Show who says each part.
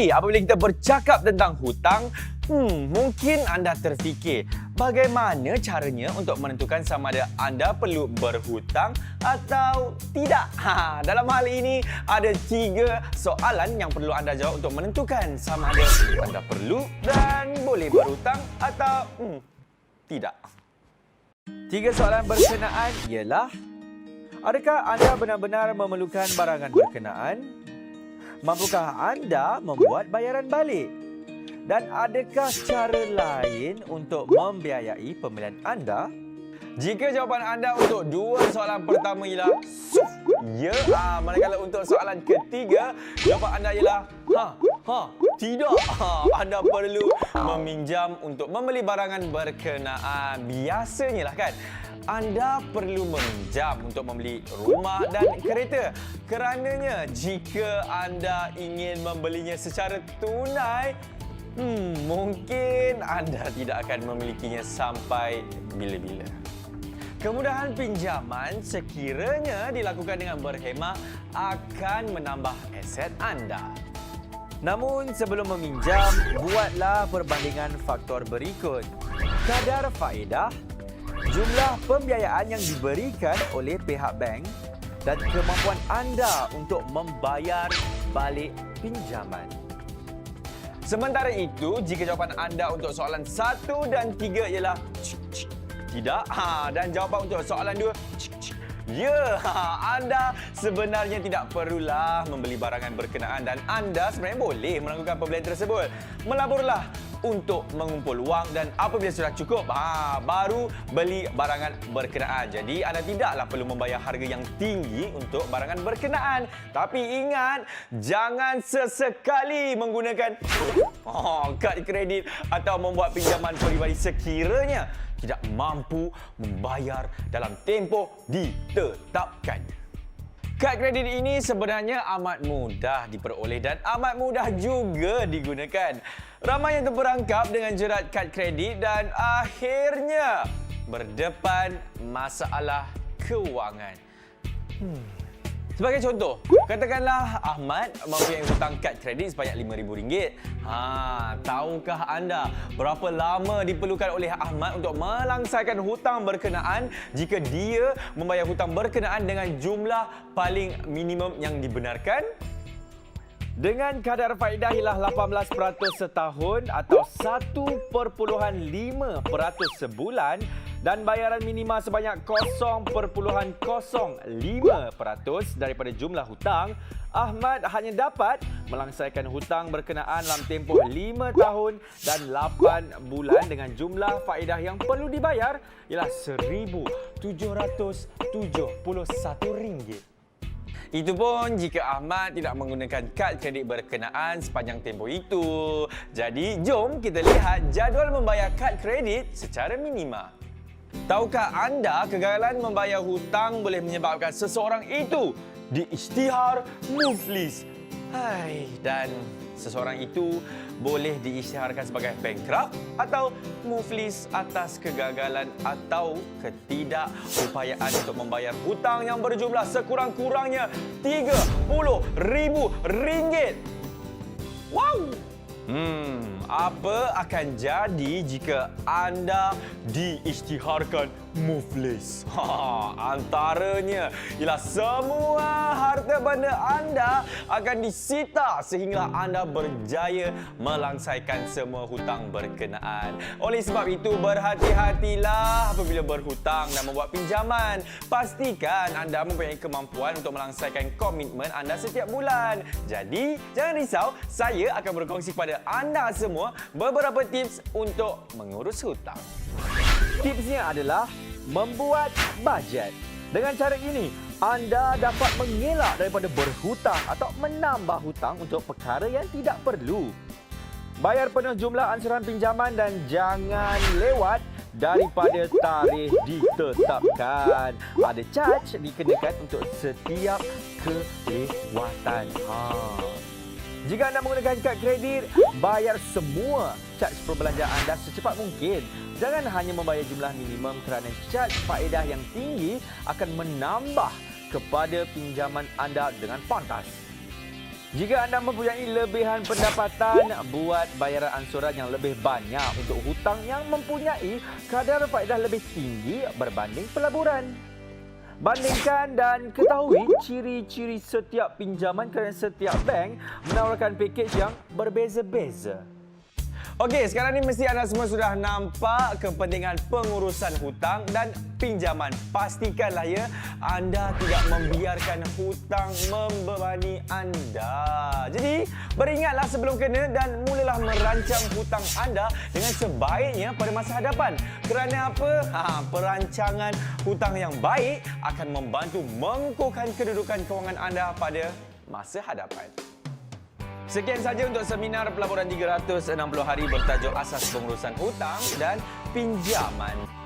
Speaker 1: kali apabila kita bercakap tentang hutang, mungkin anda terfikir bagaimana caranya untuk menentukan sama ada anda perlu berhutang atau tidak. Dalam hal ini ada 3 soalan yang perlu anda jawab untuk menentukan sama ada anda perlu dan boleh berhutang atau tidak. 3 soalan berkenaan ialah: adakah anda benar-benar memerlukan barangan berkenaan? Mampukah anda membuat bayaran balik? Dan adakah cara lain untuk membiayai pembelian anda? Jika jawapan anda untuk 2 soalan pertama ialah ya, manakala untuk soalan ketiga, jawapan anda ialah tidak. Anda perlu meminjam untuk membeli barangan berkenaan. Biasanya lah kan, anda perlu meminjam untuk membeli rumah dan kereta. Kerananya jika anda ingin membelinya secara tunai, mungkin anda tidak akan memilikinya sampai bila-bila. Kemudahan pinjaman sekiranya dilakukan dengan berhemah akan menambah aset anda. Namun sebelum meminjam, buatlah perbandingan faktor berikut: kadar faedah, jumlah pembiayaan yang diberikan oleh pihak bank dan kemampuan anda untuk membayar balik pinjaman. Sementara itu, jika jawapan anda untuk soalan 1 dan 3 ialah tidak, dan jawapan untuk soalan 2 ya, anda sebenarnya tidak perlulah membeli barangan berkenaan dan anda sebenarnya boleh melakukan pembelian tersebut. Melaburlah untuk mengumpul wang dan apabila sudah cukup, baru beli barangan berkenaan. Jadi anda tidaklah perlu membayar harga yang tinggi untuk barangan berkenaan. Tapi ingat, jangan sesekali menggunakan kad kredit atau membuat pinjaman peribadi sekiranya tidak mampu membayar dalam tempoh ditetapkan. Kad kredit ini sebenarnya amat mudah diperoleh dan amat mudah juga digunakan. Ramai yang terperangkap dengan jerat kad kredit dan akhirnya berdepan masalah kewangan. Sebagai contoh, katakanlah Ahmad mempunyai hutang kad kredit sebanyak RM5,000. Tahukah anda berapa lama diperlukan oleh Ahmad untuk melangsaikan hutang berkenaan jika dia membayar hutang berkenaan dengan jumlah paling minimum yang dibenarkan? Dengan kadar faedah ialah 18% setahun atau 1.5% sebulan dan bayaran minima sebanyak 0.05% daripada jumlah hutang, Ahmad hanya dapat melangsaikan hutang berkenaan dalam tempoh 5 tahun dan 8 bulan dengan jumlah faedah yang perlu dibayar ialah RM1,771. Itu pun jika Ahmad tidak menggunakan kad kredit berkenaan sepanjang tempoh itu. Jadi, jom kita lihat jadual membayar kad kredit secara minima. Tahukah anda kegagalan membayar hutang boleh menyebabkan seseorang itu diisytihar muflis? Dan seseorang itu boleh diisytiharkan sebagai bankrupt atau muflis atas kegagalan atau ketidakupayaan untuk membayar hutang yang berjumlah sekurang-kurangnya RM30,000. Wow! Apa akan jadi jika anda diisytiharkan muflis? Antaranya ialah semua harta benda anda akan disita sehingga anda berjaya melangsaikan semua hutang berkenaan. Oleh sebab itu, berhati-hatilah apabila berhutang dan membuat pinjaman. Pastikan anda mempunyai kemampuan untuk melangsaikan komitmen anda setiap bulan. Jadi, jangan risau, saya akan berkongsi kepada anda semua beberapa tips untuk mengurus hutang. Tipsnya adalah membuat bajet. Dengan cara ini, anda dapat mengelak daripada berhutang atau menambah hutang untuk perkara yang tidak perlu. Bayar penuh jumlah ansuran pinjaman dan jangan lewat daripada tarikh ditetapkan. Ada charge dikenakan untuk setiap kelewatan. Jika anda menggunakan kad kredit, bayar semua caj perbelanjaan anda secepat mungkin. Jangan hanya membayar jumlah minimum kerana caj faedah yang tinggi akan menambah kepada pinjaman anda dengan pantas.
Speaker 2: Jika anda mempunyai lebihan pendapatan, buat bayaran ansuran yang lebih banyak untuk hutang yang mempunyai kadar faedah lebih tinggi berbanding pelaburan. Bandingkan dan ketahui ciri-ciri setiap pinjaman kerana setiap bank menawarkan pakej yang berbeza-beza.
Speaker 1: Okey, sekarang ni mesti anda semua sudah nampak kepentingan pengurusan hutang dan pinjaman. Pastikanlah ya, anda tidak membiarkan hutang membebani anda. Jadi, beringatlah sebelum kena dan mulalah merancang hutang anda dengan sebaiknya pada masa hadapan. Kerana apa? Perancangan hutang yang baik akan membantu mengukuhkan kedudukan kewangan anda pada masa hadapan. Sekian saja untuk seminar pelaburan 360 hari bertajuk Asas Pengurusan Hutang dan Pinjaman.